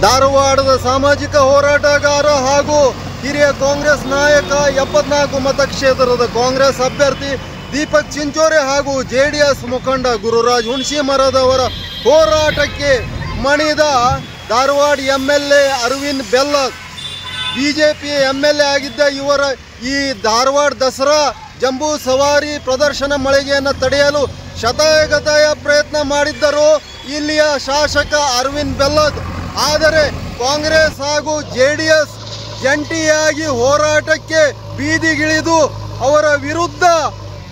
ಧಾರವಾಡದ ಸಾಮಾಜಿಕ ಹೋರಾಟಗಾರ ಹಾಗೂ ಹಿರಿಯ ಕಾಂಗ್ರೆಸ್ ನಾಯಕ 74 ಮತಕ್ಷೇತ್ರದ ಕಾಂಗ್ರೆಸ್ ಅಭ್ಯರ್ಥಿ ದೀಪಕ್ ಚಿಂಚೋರೆ ಹಾಗೂ ಜೆಡಿಎಸ್ ಮುಖಂಡ ಗುರುರಾಜ್ ಹುಣಸಿಮರದವರ ಹೋರಾಟಕ್ಕೆ ಮಣಿದ ಧಾರವಾಡ MLA ಅರವಿಂದ್ ಬೆಲ್ಲದ್, ಬಿಜೆಪಿ MLA ಆಗಿದ್ದ ಇವರ ಈ ಧಾರವಾಡ ದಸರಾ ಜಂಬೂ ಸವಾರಿ ಪ್ರದರ್ಶನ ಮಳಿಗೆಯನ್ನು ತಡೆಯಲು ಶತಾಯಗತಾಯ ಪ್ರಯತ್ನ ಮಾಡಿದ್ದರು ಇಲ್ಲಿಯ ಶಾಸಕ ಅರವಿಂದ್ ಬೆಲ್ಲದ್. ಆದರೆ ಕಾಂಗ್ರೆಸ್ ಹಾಗೂ JDS ಜಂಟಿಯಾಗಿ ಹೋರಾಟಕ್ಕೆ ಬೀದಿಗಿಳಿದು ಅವರ ವಿರುದ್ಧ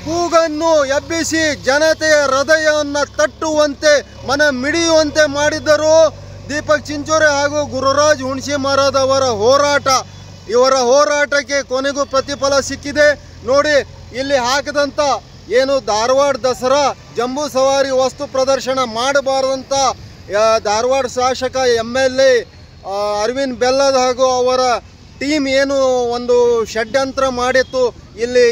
ಕೂಗನ್ನು ಎಬ್ಬಿಸಿ ಜನತೆಯ ಹೃದಯವನ್ನು ತಟ್ಟುವಂತೆ ಮನ ಮಿಡಿಯುವಂತೆ ಮಾಡಿದ್ದರು. ದೀಪಕ್ ಚಿಂಚೋರೆ ಹಾಗೂ ಗುರುರಾಜ್ ಹುಣಸಿಮರದವರ ಇವರ ಹೋರಾಟಕ್ಕೆ ಕೊನೆಗೂ ಪ್ರತಿಫಲ ಸಿಕ್ಕಿದೆ. ನೋಡಿ, ಇಲ್ಲಿ ಹಾಕಿದಂಥ ಏನು ಧಾರವಾಡ ದಸರಾ ಜಂಬೂ ಸವಾರಿ ವಸ್ತು ಪ್ರದರ್ಶನ ಮಾಡಬಾರ್ದಂಥ ಧಾರವಾಡ ಶಾಸಕ MLA ಅರವಿಂದ್ ಬೆಲ್ಲದ್ ಹಾಗೂ ಅವರ ಟೀಮ್ ಏನು ಒಂದು ಷಡ್ಯಂತ್ರ ಮಾಡಿತ್ತು, ಇಲ್ಲಿ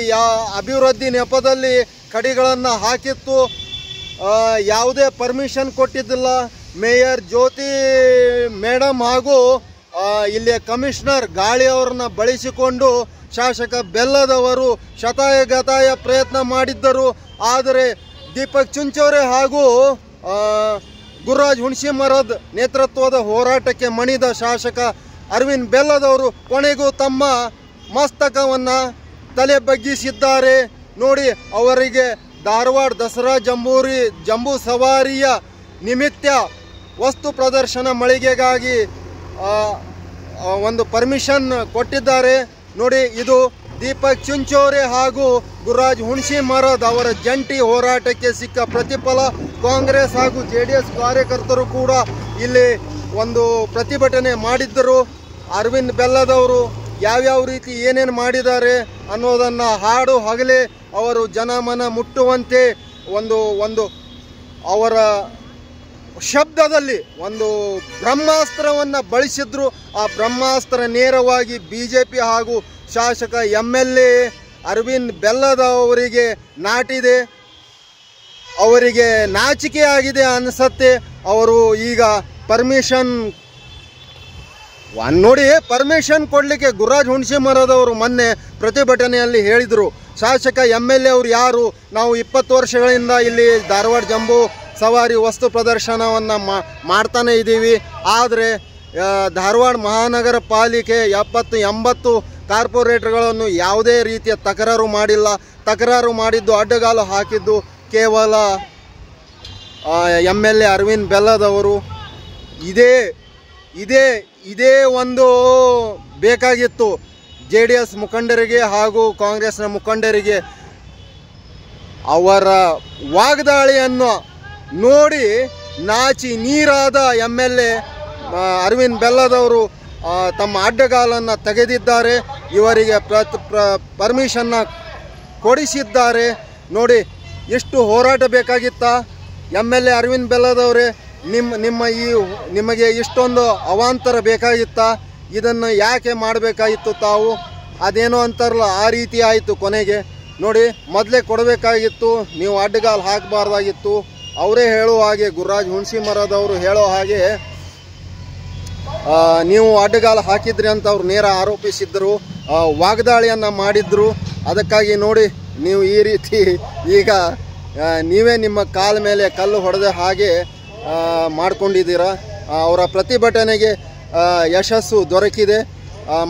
ಅಭಿವೃದ್ಧಿ ನೆಪದಲ್ಲಿ ಕಡಿಗಳನ್ನು ಹಾಕಿತ್ತು, ಯಾವುದೇ ಪರ್ಮಿಷನ್ ಕೊಟ್ಟಿದ್ದಿಲ್ಲ. ಮೇಯರ್ ಜ್ಯೋತಿ ಮೇಡಮ್ ಹಾಗೂ ಇಲ್ಲಿಯ ಕಮಿಷನರ್ ಗಾಳಿ ಅವರನ್ನ ಬಳಸಿಕೊಂಡು ಶಾಸಕ ಬೆಲ್ಲದ್ ಅವರು ಶತಾಯಗತಾಯ ಪ್ರಯತ್ನ ಮಾಡಿದ್ದರು. ಆದರೆ ದೀಪಕ್ ಚಿಂಚೋರೆ ಹಾಗೂ ಗುರುರಾಜ್ ಹುಣಸಿಮರದ್ ನೇತೃತ್ವದ ಹೋರಾಟಕ್ಕೆ ಮಣಿದ ಶಾಸಕ ಅರವಿಂದ್ ಬೆಲ್ಲದ್ ಅವರು ಕೊನೆಗೂ ತಮ್ಮ ಮಸ್ತಕವನ್ನು ತಲೆ ಬಗ್ಗಿಸಿದ್ದಾರೆ. ನೋಡಿ, ಅವರಿಗೆ ಧಾರವಾಡ ದಸರಾ ಜಂಬೂ ಸವಾರಿಯ ನಿಮಿತ್ತ ವಸ್ತು ಪ್ರದರ್ಶನ ಮಳಿಗೆಗಾಗಿ ಒಂದು ಪರ್ಮಿಷನ್ ಕೊಟ್ಟಿದ್ದಾರೆ. ನೋಡಿ, ಇದು ದೀಪಕ್ ಚಿಂಚೋರೆ ಹಾಗೂ ಗುರುರಾಜ್ ಹುಣಸಿಮರದ್ ಅವರ ಜಂಟಿ ಹೋರಾಟಕ್ಕೆ ಸಿಕ್ಕ ಪ್ರತಿಫಲ. ಕಾಂಗ್ರೆಸ್ ಹಾಗೂ JDS ಕಾರ್ಯಕರ್ತರು ಕೂಡ ಇಲ್ಲಿ ಒಂದು ಪ್ರತಿಭಟನೆ ಮಾಡಿದ್ದರು. ಅರವಿಂದ್ ಬೆಲ್ಲದ್ ಅವರು ಯಾವ್ಯಾವ ರೀತಿ ಏನೇನು ಮಾಡಿದ್ದಾರೆ ಅನ್ನೋದನ್ನು ಹಾಡು ಹಗಲೇ ಅವರು ಜನಮನ ಮುಟ್ಟುವಂತೆ ಒಂದು ಅವರ ಶಬ್ದದಲ್ಲಿ ಒಂದು ಬ್ರಹ್ಮಾಸ್ತ್ರವನ್ನು ಬಳಸಿದ್ರು. ಆ ಬ್ರಹ್ಮಾಸ್ತ್ರ ನೇರವಾಗಿ BJP ಹಾಗೂ ಶಾಸಕ MLA ಅರವಿಂದ್ ಬೆಲ್ಲದ್ ಅವರಿಗೆ ನಾಟಿದೆ. ಅವರಿಗೆ ನಾಚಿಕೆ ಆಗಿದೆ ಅನಿಸತ್ತೆ. ಅವರು ಈಗ ಪರ್ಮಿಷನ್ ಕೊಡಲಿಕ್ಕೆ ಗುರುರಾಜ್ ಹುಣಸಿಮರದವರು ಮೊನ್ನೆ ಪ್ರತಿಭಟನೆಯಲ್ಲಿ ಹೇಳಿದರು, ಶಾಸಕ MLA ಅವರು ಯಾರು, ನಾವು 20 ವರ್ಷಗಳಿಂದ ಇಲ್ಲಿ ಧಾರವಾಡ ಜಂಬೂ ಸವಾರಿ ವಸ್ತು ಪ್ರದರ್ಶನವನ್ನು ಮಾಡ್ತಾನೆ ಇದ್ದೀವಿ. ಆದರೆ ಧಾರವಾಡ ಮಹಾನಗರ ಪಾಲಿಕೆ 70-80 ಕಾರ್ಪೊರೇಟರ್ಗಳನ್ನು ಯಾವುದೇ ರೀತಿಯ ತಕರಾರು ಮಾಡಿಲ್ಲ. ತಕರಾರು ಮಾಡಿದ್ದು, ಅಡ್ಡಗಾಲು ಹಾಕಿದ್ದು ಕೇವಲ MLA ಅರವಿಂದ್ ಬೆಲ್ಲದ್ ಅವರು. ಇದೇ ಒಂದು ಬೇಕಾಗಿತ್ತು JDS ಮುಖಂಡರಿಗೆ ಹಾಗೂ ಕಾಂಗ್ರೆಸ್ನ ಮುಖಂಡರಿಗೆ. ಅವರ ವಾಗ್ದಾಳಿಯನ್ನು ನೋಡಿ ನಾಚಿ ನೀರಾದ MLA ಅರವಿಂದ್ ಬೆಲ್ಲದ್ ಅವರು ತಮ್ಮ ಅಡ್ಡಗಾಲನ್ನು ತೆಗೆದಿದ್ದಾರೆ. ಇವರಿಗೆ ಪರ್ಮಿಷನ್ನ ಕೊಡಿಸಿದ್ದಾರೆ. ನೋಡಿ, ಎಷ್ಟು ಹೋರಾಟ ಬೇಕಾಗಿತ್ತ MLA ಅರವಿಂದ್ ಬೆಲ್ಲದ್ ಅವರೇ, ನಿಮಗೆ ಇಷ್ಟೊಂದು ಅವಾಂತರ ಬೇಕಾಗಿತ್ತ? ಇದನ್ನು ಯಾಕೆ ಮಾಡಬೇಕಾಗಿತ್ತು ತಾವು? ಅದೇನೋ ಅಂತಾರಲ್ಲ, ಆ ರೀತಿ ಆಯಿತು ಕೊನೆಗೆ. ನೋಡಿ, ಮೊದಲೇ ಕೊಡಬೇಕಾಗಿತ್ತು, ನೀವು ಅಡ್ಡಗಾಲು ಹಾಕಬಾರ್ದಾಗಿತ್ತು. ಅವರೇ ಹೇಳೋ ಹಾಗೆ, ಗುರುರಾಜ್ ಹುಣಸಿಮರದ್ ಅವರು ಹೇಳೋ ಹಾಗೆ ನೀವು ಅಡ್ಡಗಾಲು ಹಾಕಿದ್ರಿ ಅಂತ ಅವ್ರು ನೇರ ಆರೋಪಿಸಿದ್ದರು, ವಾಗ್ದಾಳಿಯನ್ನು ಮಾಡಿದ್ರು. ಅದಕ್ಕಾಗಿ ನೋಡಿ, ನೀವು ಈ ರೀತಿ ಈಗ ನೀವೇ ನಿಮ್ಮ ಕಾಲ ಮೇಲೆ ಕಲ್ಲು ಹೊಡೆದ ಹಾಗೆ ಮಾಡ್ಕೊಂಡಿದ್ದೀರಾ. ಅವರ ಪ್ರತಿಭಟನೆಗೆ ಯಶಸ್ಸು ದೊರಕಿದೆ.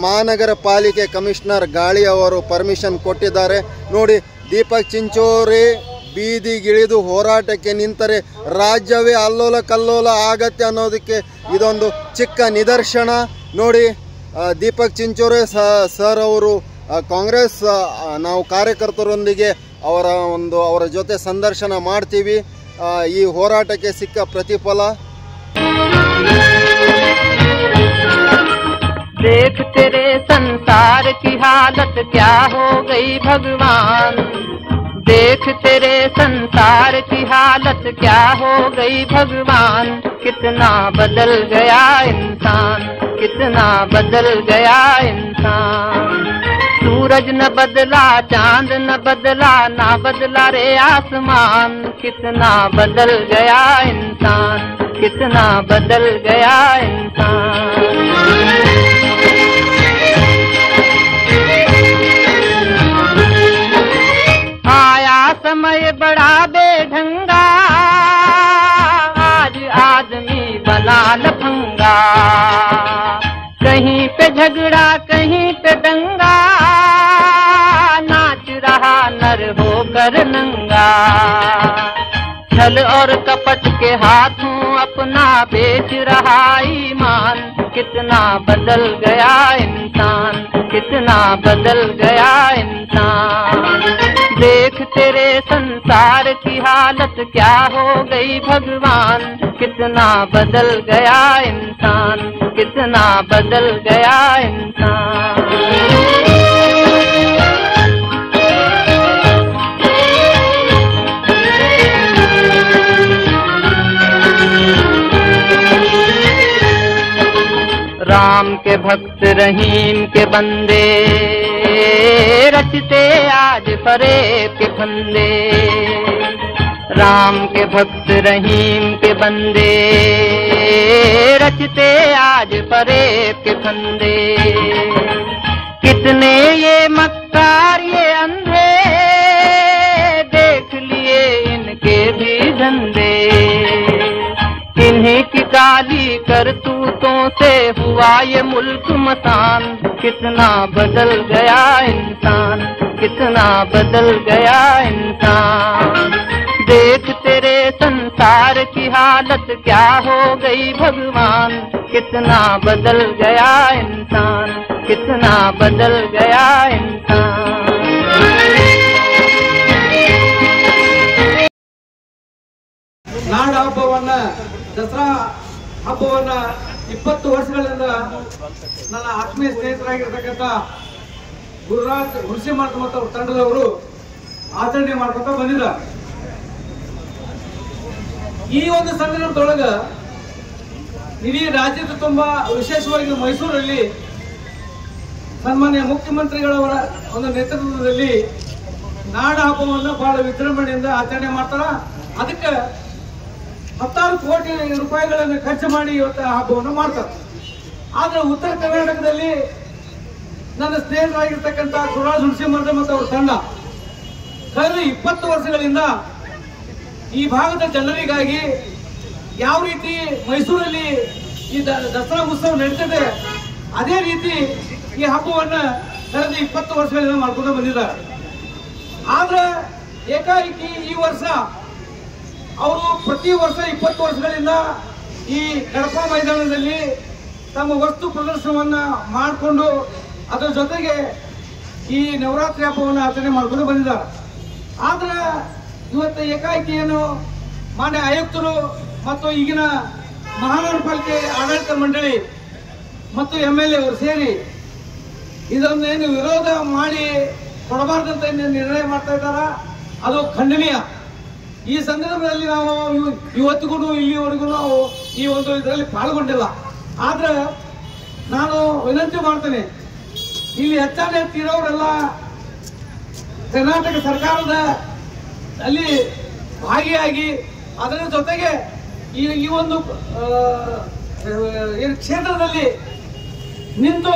ಮಹಾನಗರ ಪಾಲಿಕೆ ಕಮಿಷನರ್ ಗಾಳಿ ಅವರು ಪರ್ಮಿಷನ್ ಕೊಟ್ಟಿದ್ದಾರೆ. ನೋಡಿ, ದೀಪಕ್ ಚಿಂಚೋರೆ ಬೀದಿಗಿಳಿದು ಹೋರಾಟಕ್ಕೆ ನಿಂತರೆ ರಾಜ್ಯವೇ ಅಲ್ಲೋಲ ಕಲ್ಲೋಲ ಆಗತ್ತೆ ಅನ್ನೋದಕ್ಕೆ ಇದೊಂದು ಚಿಕ್ಕ ನಿದರ್ಶನ. ನೋಡಿ, ದೀಪಕ್ ಚಿಂಚೋರೆ ಸರ್ ಅವರು ಕಾಂಗ್ರೆಸ್ ನಾವು ಕಾರ್ಯಕರ್ತರೊಂದಿಗೆ ಅವರ ಜೊತೆ ಸಂದರ್ಶನ ಮಾಡ್ತೀವಿ. ಈ ಹೋರಾಟಕ್ಕೆ ಸಿಕ್ಕ ಪ್ರತಿಫಲ. देख तेरे संसार की हालत क्या हो गई भगवान, देख तेरे संसार की हालत क्या हो गई भगवान, कितना बदल गया इंसान, कितना बदल गया इंसान। सूरज न बदला, चांद न बदला, ना बदला रे आसमान, कितना बदल गया इंसान, कितना बदल गया इंसान। आया समय बड़ा बेढंगा, आज आदमी बना लफंगा। कहीं पे झगड़ा कहीं पे दंगा, नाच रहा नर होकर नंगा। छल और कपट के हाथों अपना बेच रहा ईमान। कितना बदल गया इंसान, कितना बदल गया इंसान। देख तेरे संसार की हालत क्या हो गई भगवान। कितना बदल गया इंसान, कितना बदल गया इंसान। राम के भक्त रहीम के बंदे, रचते आज फरेब के फंदे। राम के भक्त रहीम के बंदे, रचते आज फरेब के फंदे। कितने ये मक्कार ये अंधे, देख लिए इनके भी धंधे। इन्हीं की काली करतूतों से हुआ ये मुल्क मसान। कितना बदल गया इंसान, कितना बदल गया इंसान। देख तेरे संसार की हालत क्या हो गई भगवान। कितना बदल गया इंसान, कितना बदल गया इंसान। ನಾಡ ಹಬ್ಬವನ್ನ ದಸರಾ ಹಬ್ಬವನ್ನ 20 ವರ್ಷಗಳಿಂದ ನನ್ನ ಆತ್ಮೀಯ ಸ್ನೇಹಿತರಾಗಿರ್ತಕ್ಕಂಥ ಗುರುರಾಜ್ ಹುಣಸಿಮಾರ್ಗ ಮತ್ತು ಅವ್ರ ತಂಡದವರು ಆಚರಣೆ ಮಾಡ್ಕೊತ ಬಂದಿದ್ದಾರೆ. ಈ ಒಂದು ಸಂದರ್ಭದೊಳಗ ಇಡೀ ರಾಜ್ಯದ ತುಂಬಾ ವಿಶೇಷವಾಗಿ ಮೈಸೂರಲ್ಲಿ ಸನ್ಮಾನ್ಯ ಮುಖ್ಯಮಂತ್ರಿಗಳವರ ಒಂದು ನೇತೃತ್ವದಲ್ಲಿ ನಾಡ ಹಬ್ಬವನ್ನು ಬಹಳ ವಿಜೃಂಭಣೆಯಿಂದ ಆಚರಣೆ ಮಾಡ್ತಾರ. ಅದಕ್ಕೆ 10 ಕೋಟಿ ರೂಪಾಯಿಗಳನ್ನು ಖರ್ಚು ಮಾಡಿ ಇವತ್ತು ಹಬ್ಬವನ್ನು ಮಾಡ್ತಾರೆ. ಆದ್ರೆ ಉತ್ತರ ಕರ್ನಾಟಕದಲ್ಲಿ ನನ್ನ ಸ್ನೇಹಿತರಾಗಿರ್ತಕ್ಕಂಥ ಗುರುರಾಜ್ ಹುಣಸಿಮಾರ್ಗ ಮತ್ತು ಅವ್ರ ತಂಡ ಕಳೆದ 20 ವರ್ಷಗಳಿಂದ ಈ ಭಾಗದ ಜನರಿಗಾಗಿ ಯಾವ ರೀತಿ ಮೈಸೂರಲ್ಲಿ ಈ ದಸರಾ ಉತ್ಸವ ನಡೀತದೆ ಅದೇ ರೀತಿ ಈ ಹಬ್ಬವನ್ನ ಕಳೆದ 20 ವರ್ಷಗಳಿಂದ ಮಾಡ್ಕೊಂಡು ಬಂದಿದ್ದಾರೆ. ಆದ್ರೆ ಏಕಾಏಕಿ ಈ ವರ್ಷ ಅವರು ಪ್ರತಿ ವರ್ಷ 20 ವರ್ಷಗಳಿಂದ ಈ ಕಡಪ ಮೈದಾನದಲ್ಲಿ ತಮ್ಮ ವಸ್ತು ಪ್ರದರ್ಶನವನ್ನ ಮಾಡಿಕೊಂಡು ಅದರ ಜೊತೆಗೆ ಈ ನವರಾತ್ರಿ ಹಬ್ಬವನ್ನು ಆಚರಣೆ ಮಾಡಿಕೊಂಡು ಬಂದಿದ್ದಾರೆ. ಆದ್ರೆ ಇವತ್ತು ಏಕಾಏಕಿ ಏನು ಮಾನ್ಯ ಆಯುಕ್ತರು ಮತ್ತು ಈಗಿನ ಮಹಾನಗರ ಪಾಲಿಕೆ ಆಡಳಿತ ಮಂಡಳಿ ಮತ್ತು MLA ಅವರು ಸೇರಿ ಇದನ್ನೇನು ವಿರೋಧ ಮಾಡಿ ಕೊಡಬಾರ್ದಂತ ನಿರ್ಣಯ ಮಾಡ್ತಾ ಇದ್ದಾರ, ಅದು ಖಂಡನೀಯ. ಈ ಸಂದರ್ಭದಲ್ಲಿ ನಾವು ಇವತ್ತಿಗೂ ಇಲ್ಲಿವರೆಗೂ ನಾವು ಈ ಒಂದು ಇದರಲ್ಲಿ ಪಾಲ್ಗೊಂಡಿಲ್ಲ. ಆದ್ರೆ ನಾನು ವಿನಂತಿ ಮಾಡ್ತೇನೆ, ಇಲ್ಲಿ ಹೆಚ್ಚಿರೋರೆಲ್ಲ ಕರ್ನಾಟಕ ಸರ್ಕಾರದ ಅಲ್ಲಿ ಭಾಗಿಯಾಗಿ ಅದರ ಜೊತೆಗೆ ಈ ಒಂದು ಕ್ಷೇತ್ರದಲ್ಲಿ ನಿಂತು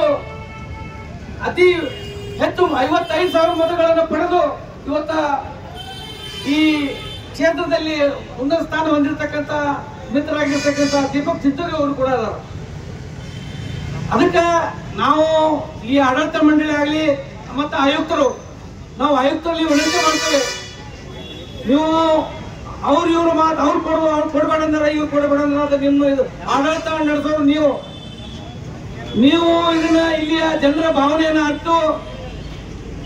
ಅತಿ ಹೆಚ್ಚು 55,000 ಮತಗಳನ್ನು ಪಡೆದು ಇವತ್ತ ಈ ಕ್ಷೇತ್ರದಲ್ಲಿ ಉನ್ನತ ಸ್ಥಾನ ಹೊಂದಿರತಕ್ಕಂಥ ಮಿತ್ರರಾಗಿರ್ತಕ್ಕಂಥ ದೀಪಕ್ ಚಿಂಚೋಳಿ ಅವರು ಕೂಡ ಇದ್ದಾರೆ. ಅದಕ್ಕೆ ನಾವು ಈ ಆಡಳಿತ ಮಂಡಳಿ ಆಗಲಿ ಮತ್ತು ಆಯುಕ್ತರು, ನಾವು ಆಯುಕ್ತರಲ್ಲಿ ವಿನಂತಿ ಮಾಡ್ತೇವೆ, ನೀವು ಇವ್ರು ಮಾತು ಅವ್ರು ಕೊಡಬೇಡ ಅಂದ್ರೆ ಇವ್ರು ಕೊಡಬೇಡ ಅಂದ್ರೆ ನಿಮ್ಮ ಆಡಳಿತವನ್ನು ನಡೆಸೋರು ನೀವು ಇದನ್ನ ಇಲ್ಲಿಯ ಜನರ ಭಾವನೆಯನ್ನ ಅರ್ತು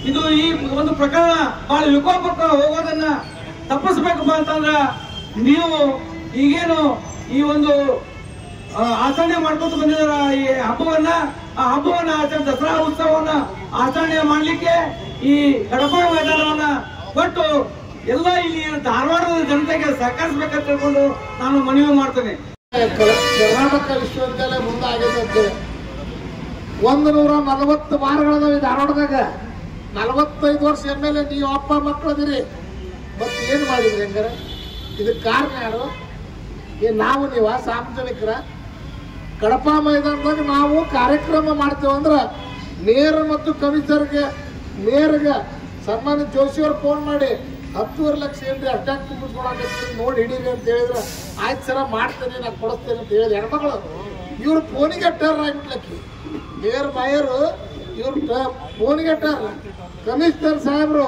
ಇದು ಈ ಒಂದು ಪ್ರಕರಣ ಬಹಳ ವಿಕೋಪಕ್ಕೆ ಹೋಗೋದನ್ನ ತಪ್ಪಿಸ್ಬೇಕಪ್ಪ ಅಂತಂದ್ರ ನೀವು ಈಗೇನು ಈ ಒಂದು ಆಚರಣೆ ಮಾಡ್ಕೊತ ಬಂದಿದಾರ ಈ ಹಬ್ಬವನ್ನ, ಆ ಹಬ್ಬವನ್ನ ಆಚರಣೆ ದಸರಾ ಉತ್ಸವವನ್ನ ಆಚರಣೆ ಮಾಡ್ಲಿಕ್ಕೆ ಈ ಕಡಪ ಮೈದಾನವನ್ನ ಕೊಟ್ಟು ಎಲ್ಲ ಇಲ್ಲಿ ಧಾರವಾಡದ ಜನತೆಗೆ ಸಹಕರಿಸಬೇಕಂತ ತಿಳ್ಕೊಂಡು ನಾನು ಮನವಿ ಮಾಡ್ತೇನೆ. ಕರ್ನಾಟಕ ವಿಶ್ವವಿದ್ಯಾಲಯ ಮುಂದಾಗಿದೆ. 140 ಬಾರ್ಗಳದಾವ ಧಾರವಾಡದಾಗ. 45 ವರ್ಷ MLA ನೀವು ಅಪ್ಪ ಮಕ್ಕಳದಿರಿ, ಮತ್ತೆ ಏನ್ ಮಾಡಿದ್ರಿ ಹಂಗಾರೆ? ಇದಕ್ಕೆ ಕಾರಣ ಯಾರು? ನಾವು ನೀವ ಸಾರ್ವಜನಿಕರ ಕಡಪ ಮೈದಾನದಾಗ ನಾವು ಕಾರ್ಯಕ್ರಮ ಮಾಡ್ತೇವೆ ಅಂದ್ರೆ ಮೇಯರ್ ಮತ್ತು ಕಮಿಷನರ್ಗೆ ಮೇಯರ್ಗೆ ಸನ್ಮಾನ್ಯ ಜೋಶಿ ಅವ್ರು ಫೋನ್ ಮಾಡಿ 10.5 ಲಕ್ಷ ಏನ್ರಿ ಅಟ್ಯಾಕ್ ತುಂಬಿಸ್ಕೊಳಕತ್ತೀನಿ ನೋಡಿ ಹಿಡೀರಿ ಅಂತ ಹೇಳಿದ್ರೆ ಆಯ್ತು ಸರ ಮಾಡ್ತೇನೆ ನಾನು ಕೊಡಿಸ್ತೇನೆ ಅಂತ ಹೇಳಿದ ಹೆಣ್ಮಗಳು ಇವ್ರು ಫೋನಿಗೆ ಟರ್ ಆಗಿಬಿಟ್ಲಕ್ಕಿ ಮೇಯರು ಇವ್ರು ಫೋನಿಗೆ ಟರ್ ಕಮಿಷನರ್ ಸಾಹೇಬರು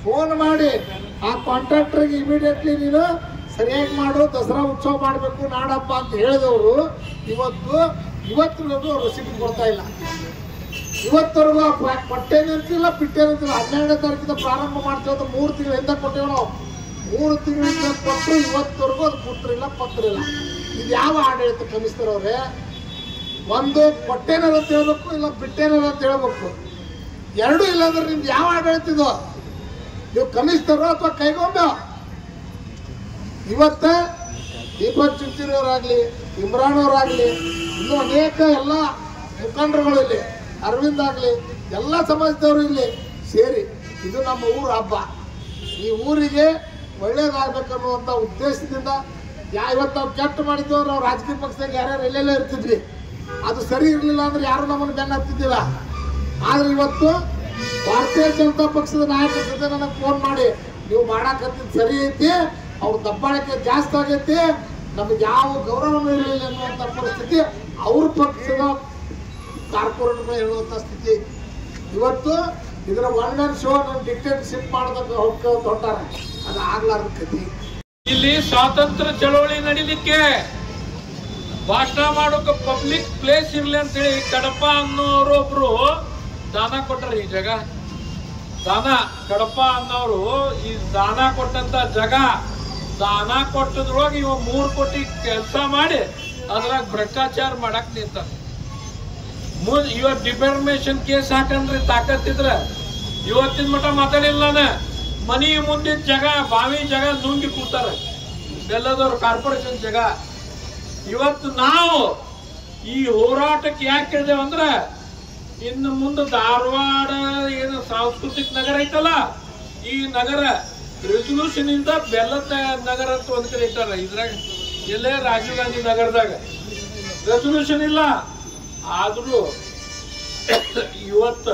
ಫೋನ್ ಮಾಡಿ ಆ ಕಾಂಟ್ರಾಕ್ಟರ್ಗೆ ಇಮಿಡಿಯೇಟ್ಲಿ ನೀನು ಸರಿಯಾಗಿ ಮಾಡು ದಸರಾ ಉತ್ಸವ ಮಾಡಬೇಕು ನಾಡಪ್ಪ ಅಂತ ಹೇಳಿದವರು ಇವತ್ತು ರೆಸಿಪಿ ಕೊಡ್ತಾ ಇಲ್ಲ. ಇವತ್ತವರೆಗೂ ಕೊಟ್ಟೇನಂತಿಲ್ಲ ಬಿಟ್ಟೇನಂತಿಲ್ಲ. 12ನೇ ತಾರೀಕಿಂದ ಪ್ರಾರಂಭ ಮಾಡ್ತೇವೆ 3 ತಿಂಗಳಿಂದ ಕೊಟ್ಟೇವೆ ನಾವು. 3 ತಿಂಗಳಿಂದ ಕೊಟ್ಟರು ಇವತ್ತವರೆಗೂ ಅದು ಪುಟ್ರಿಲ್ಲ ಪತ್ರಿಲ್ಲ. ಇದು ಯಾವ ಆಡಳಿತ ಕಮಿಷನರ್ ಅವ್ರೆ? ಒಂದು ಕೊಟ್ಟೇನಾರ ಅಂತ ಹೇಳ್ಬೇಕು, ಇಲ್ಲ ಬಿಟ್ಟೇನಾರ ಅಂತ ಹೇಳ್ಬೇಕು. ಎರಡೂ ಇಲ್ಲಾಂದ್ರೆ ನಿಮ್ದು ಯಾವ ಆಡಳಿತ ಇದು? ನೀವು ಕಮಿಷನರು ಅಥವಾ ಕೈಗೊಂಬೆ? ಇವತ್ತ ದೀಪಕ್ ಚಿಂಚೂರಿ ಅವರಾಗ್ಲಿ, ಇಮ್ರಾನ್ ಅವರಾಗ್ಲಿ, ಇನ್ನೂ ಅನೇಕ ಎಲ್ಲ ಮುಖಂಡರುಗಳು ಇಲ್ಲಿ, ಅರವಿಂದ್ ಆಗ್ಲಿ, ಎಲ್ಲ ಸಮಾಜದವರು ಇಲ್ಲಿ ಸೇರಿ ಇದು ನಮ್ಮ ಊರ ಹಬ್ಬ. ಈ ಊರಿಗೆ ಒಳ್ಳೇದಾಗಬೇಕನ್ನುವಂಥ ಉದ್ದೇಶದಿಂದ ಇವತ್ತು ನಾವು ಕೆಟ್ಟ ಮಾಡಿದ್ವಿ ಅಂದ್ರೆ ನಾವು ರಾಜಕೀಯ ಪಕ್ಷದಾಗ ಯಾರ್ಯಾರು ಎಲ್ಲೆಲ್ಲ ಇರ್ತಿದ್ವಿ. ಅದು ಸರಿ ಇರಲಿಲ್ಲ ಅಂದ್ರೆ ಯಾರು ನಮ್ಮನ್ನು ಬೆನ್ನ ಹತ್ತಿದ್ದಿಲ್ಲ. ಆದ್ರೆ ಇವತ್ತು ಭಾರತೀಯ ಜನತಾ ಪಕ್ಷದ ನಾಯಕರ ಜೊತೆ ನನಗೆ ಫೋನ್ ಮಾಡಿ ನೀವು ಮಾಡಾಕತ್ತಿದ್ದು ಸರಿ ಐತಿ, ಅವ್ರ ದಬ್ಬಾಳಿಕೆ ಜಾಸ್ತಿ ಆಗೈತಿ, ನಮಗೆ ಯಾವ ಗೌರವನೂ ಇರಲಿಲ್ಲ ಅನ್ನುವಂಥ ಪರಿಸ್ಥಿತಿ ಅವ್ರ ಪಕ್ಷದ ಕಾರ್ಪೊರೇಟ್ಗಳು ಹೇಳುವಂಥ ಸ್ಥಿತಿ. ಇವತ್ತು ಇದರ ಒನ್ ಮ್ಯಾನ್ ಶೋ ಡಿಕ್ಟೇಟರ್ಶಿಪ್ ಮಾಡೋದಕ್ಕೆ ಹೊಂಟಾರೆ. ಅದು ಆಗ್ಲಾರ್ದ ಕತಿ. ಇಲ್ಲಿ ಸ್ವಾತಂತ್ರ್ಯ ಚಳವಳಿ ನಡೀಲಿಕ್ಕೆ ಭಾಷಣ ಮಾಡೋಕೆ ಪಬ್ಲಿಕ್ ಪ್ಲೇಸ್ ಇರ್ಲಿ ಅಂತೇಳಿ ಕಡಪ ಅನ್ನೋರೊಬ್ರು ದಾನ ಕೊಟ್ಟರು. ಈ ಜಾಗ ದಾನ ಕಡಪ ಅನ್ನೋರು ಈ ದಾನ ಕೊಟ್ಟಂತ ಜಾಗ ದಾನ ಕೊಟ್ಟದ್ರೊಳಗೆ ಇವ 3 ಕೋಟಿ ಕೆಲಸ ಮಾಡಿ ಅದ್ರಾಗ ಭ್ರಷ್ಟಾಚಾರ ಮಾಡಕ್ ನಿಂತ. ಇವತ್ತು ಡಿಫಾರ್ಮೇಶನ್ ಕೇಸ್ ಹಾಕಂದ್ರಿ ತಾಕತ್ತಿದ್ರ ಇವತ್ತಿನ ಮಟ್ಟ ಮಾತಾಡಿಲ್ಲ. ನಾನು ಮನಿ ಮುಂದಿನ ಜಾಗ ಬಾವಿ ಜಾಗ ನುಂಗಿ ಕೂತಾರ ಬೆಲ್ಲದವ್ರ ಕಾರ್ಪೊರೇಷನ್ ಜಾಗ. ಇವತ್ತು ನಾವು ಈ ಹೋರಾಟಕ್ಕೆ ಯಾಕೆ ಹೇಳಿದೇವ ಅಂದ್ರ ಇನ್ನು ಮುಂದೆ ಧಾರವಾಡ ಏನು ಸಾಂಸ್ಕೃತಿಕ ನಗರ ಐತಲ್ಲ, ಈ ನಗರ ರೆಸಲ್ಯೂಷನ್ ಇಂದ ಬೆಲ್ಲದ ನಗರ ಅಂತ ಒಂದ್ ಕಡೆ ಇಟ್ಟಾರ. ಇದ್ರಾಗ ಎಲ್ಲೇ ರಾಜೀವ್ ಗಾಂಧಿ ನಗರದಾಗ ರೆಸಲ್ಯೂಷನ್ ಇಲ್ಲ. ಆದ್ರೂ ಇವತ್ತ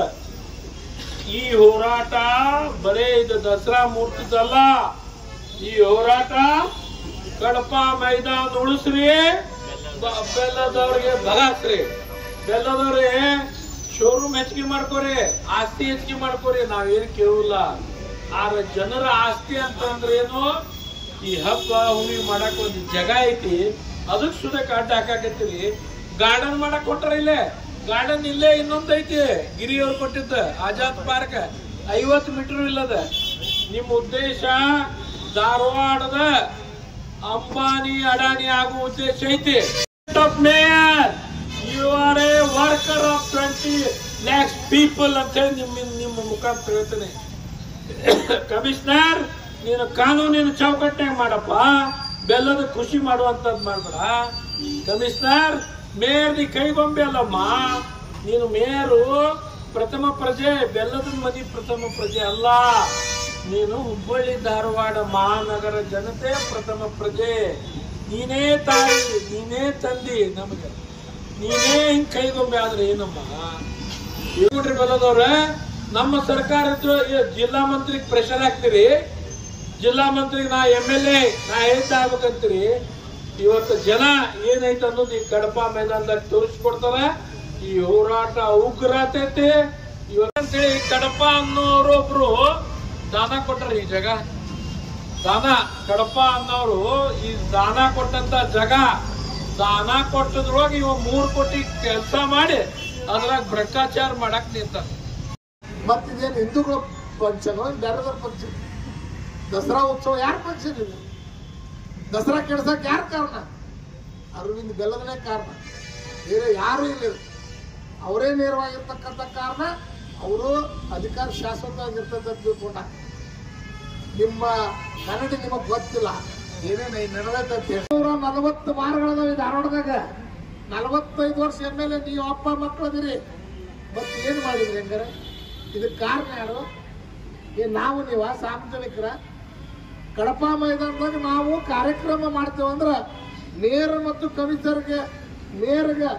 ಈ ಹೋರಾಟ ಬರೇ ಇದು ದಸರಾ ಮೂರ್ತಿದಲ್ಲ. ಈ ಹೋರಾಟ ಕಡಪ ಮೈದಾನ ಉಳಿಸ್ರಿ, ಬೆಲ್ಲದವ್ರಿಗೆ ಬಲಾಸ್ರಿ. ಬೆಲ್ಲದವ್ರಿಗೆ ಶೋರೂಮ್ ಹೆಚ್ಚಿಗೆ ಮಾಡ್ಕೋರಿ, ಆಸ್ತಿ ಹೆಚ್ಚಿಗೆ ಮಾಡ್ಕೋರಿ, ನಾವೇನು ಕೇಳಲ್ಲ. ಆದ್ರೆ ಜನರ ಆಸ್ತಿ ಅಂತಂದ್ರೆ ಏನು? ಈ ಹಬ್ಬ ಹುಣ್ಣಿ ಮಾಡಕ್ ಒಂದು ಜಾಗ ಐತಿ, ಅದಕ್ಕೆ ಸುದ ಅಡ್ಡ ಹಾಕಾಕತ್ತೀರಿ. ಗಾರ್ಡನ್ ಮಾಡಕ್ ಕೊಟ್ರ ಇಲ್ಲೇ ಗಾರ್ಡನ್ ಇಲ್ಲೇ ಇನ್ನೊಂದ್ ಐತಿ ಗಿರಿಯವ್ರು ಕೊಟ್ಟಿದ್ದ ಆಜಾದ್ ಪಾರ್ಕ್ 50 ಮೀಟರ್ ಇಲ್ಲದ. ನಿಮ್ ಉದ್ದೇಶ ಧಾರವಾಡದ ಅಂಬಾನಿ ಅಡಾನಿ ಆಗುವ ಉದ್ದೇಶ ಐತಿ. Mayor you are a worker of 20 lakhs people ಅಂತ ಹೇಳಿ ನಿಮ್ಮ ಮುಖಾಂತರ ಹೇಳ್ತೇನೆ. ಕಮಿಷನರ್ ನೀನು ಕಾನೂನಿನ ಚೌಕಟ್ಟಾಗ ಮಾಡಪ್ಪ, ಬೆಲ್ಲದ ಖುಷಿ ಮಾಡುವಂತದ್ ಮಾಡ್ಬೇಡ. ಕಮಿಷನರ್ ಮೇಯರ್ ನೀ ಕೈಗೊಂಬೆ ಅಲ್ಲಮ್ಮ, ನೀನು ಮೇಯರು ಪ್ರಥಮ ಪ್ರಜೆ, ಬೆಲ್ಲದ ಮನಿ ಪ್ರಥಮ ಪ್ರಜೆ ಅಲ್ಲ. ನೀನು ಹುಬ್ಬಳ್ಳಿ ಧಾರವಾಡ ಮಹಾನಗರ ಜನತೆ ಪ್ರಥಮ ಪ್ರಜೆ. ನೀನೇ ತಾಯಿ, ನೀನೇ ತಂದಿ ನಮಗೆ, ನೀನೇ ಹಿಂಗ್ ಕೈಗೊಂಬೆ ಆದ್ರೆ ಏನಮ್ಮ? ನೋಡ್ರಿ ಬೆಲ್ಲದವ್ರ, ನಮ್ಮ ಸರ್ಕಾರದ ಜಿಲ್ಲಾ ಮಂತ್ರಿಗೆ ಪ್ರೆಷರ್ ಹಾಕ್ತೀರಿ, ಜಿಲ್ಲಾ ಮಂತ್ರಿಗೆ ನಾ MLA ನಾ ಹೇಳ್ತಾ ಆಗ್ಬೇಕಂತೀರಿ. ಇವತ್ತು ಜನ ಏನೈತೆ ಅನ್ನೋದು ಈ ಕಡಪ ಮೈದಾನದಾಗ ತೋರಿಸ್ಕೊಡ್ತಾರ. ಈ ಹೋರಾಟ ಉಗ್ರತೈತಿ ಇವತ್ತಂತೇಳಿ ಕಡಪ ಅನ್ನೋರೊಬ್ರು ದಾನ ಕೊಟ್ಟರು. ಈ ಜಾಗ ದಾನ ಕಡಪ ಅನ್ನೋರು ಈ ದಾನ ಕೊಟ್ಟಂತ ಜಾಗ ದಾನ ಕೊಟ್ಟದ್ರೊಳಗೆ ಇವ 3 ಕೋಟಿ ಕೆಲಸ ಮಾಡಿ ಅದ್ರಾಗ ಭ್ರಷ್ಟಾಚಾರ ಮಾಡಕ್ ನಿಂತ. ಮತ್ತಿದೇನು ಹಿಂದೂಗಳ ಫಂಕ್ಷನ್, ಬೇರೆದವ್ರ ಫಂಕ್ಷನ್? ದಸರಾ ಉತ್ಸವ ಯಾರ ಫಂಕ್ಷನ್ ಇದು? ದಸರಾ ಕೆಡ್ಸಕ್ ಯಾರು ಕಾರಣ? ಅರವಿಂದ್ ಬೆಲ್ಲದನೇ ಕಾರಣ, ಬೇರೆ ಯಾರು ಇಲ್ಲ. ಅವರೇ ನೇರವಾಗಿರ್ತಕ್ಕಂಥ ಕಾರಣ. ಅವರು ಅಧಿಕಾರ ಶಾಶ್ವತವಾಗಿರ್ತದೆ ಅಂತ ತಿಳ್ಕೊಂಡ. ನಿಮ್ಮ ಕನ್ನಡಿ ನಿಮಗ್ ಗೊತ್ತಿಲ್ಲ ಏನೇನು ನಡೆದೈತೆ. 140 ವಾರಗಳದಾವ ಧಾರವಾಡದಾಗ. 45 ವರ್ಷ MLA ನೀವು ಅಪ್ಪ ಮಕ್ಕಳದಿರಿ. ಮತ್ತೆ ಏನು ಮಾಡಿದ್ರಿ ಹಂಗಾರೆ? ಇದಕ್ಕೆ ಕಾರಣ ಯಾರು? ನಾವು ನೀವ ಸಾರ್ವಜನಿಕರ ಕಡಪ ಮೈದಾನದಾಗ ನಾವು ಕಾರ್ಯಕ್ರಮ ಮಾಡ್ತೇವೆ ಅಂದ್ರೆ ಮೇಯರ್ ಮತ್ತು ಕಮಿಷನರ್ಗೆ ಮೇಯರ್ಗೆ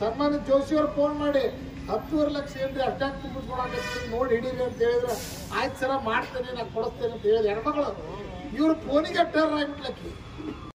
ಸನ್ಮಾನ್ಯ ಜೋಶಿ ಅವ್ರು ಫೋನ್ ಮಾಡಿ 10.5 ಲಕ್ಷ ಏನ್ರಿ ಅಟ್ಯಾಕ್ ತುಂಬಿಸ್ಕೊಳಕತ್ತೀನಿ ನೋಡಿ ಹಿಡೀರಿ ಅಂತ ಹೇಳಿದ್ರೆ ಆಯ್ತು ಸರ ಮಾಡ್ತೇನೆ ನಾನು ಕೊಡಿಸ್ತೇನೆ ಅಂತ ಹೇಳಿದ ಹೆಣ್ಮಗಳು ಇವ್ರು ಫೋನಿಗೆ ಅಟ್ಟಾರ ಆಗ್ಬಿಟ್ಲಕ್ಕಿ